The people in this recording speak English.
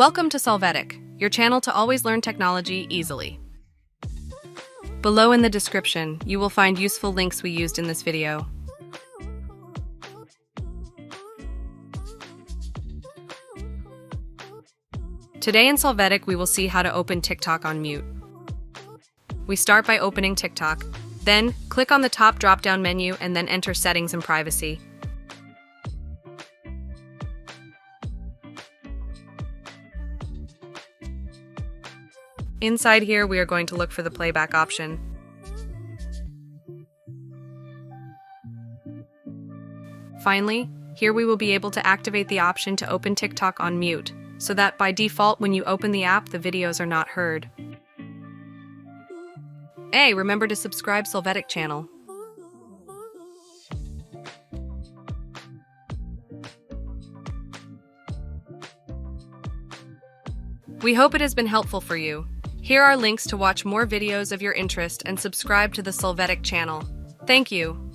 Welcome to Solvetic, your channel to always learn technology easily. Below in the description, you will find useful links we used in this video. Today in Solvetic, we will see how to open TikTok on mute. We start by opening TikTok, then click on the top drop-down menu and then enter Settings and Privacy. Inside here, we are going to look for the playback option. Finally, here we will be able to activate the option to open TikTok on mute, so that by default when you open the app, the videos are not heard. Hey, remember to subscribe Solvetic channel. We hope it has been helpful for you. Here are links to watch more videos of your interest and subscribe to the Solvetic channel. Thank you.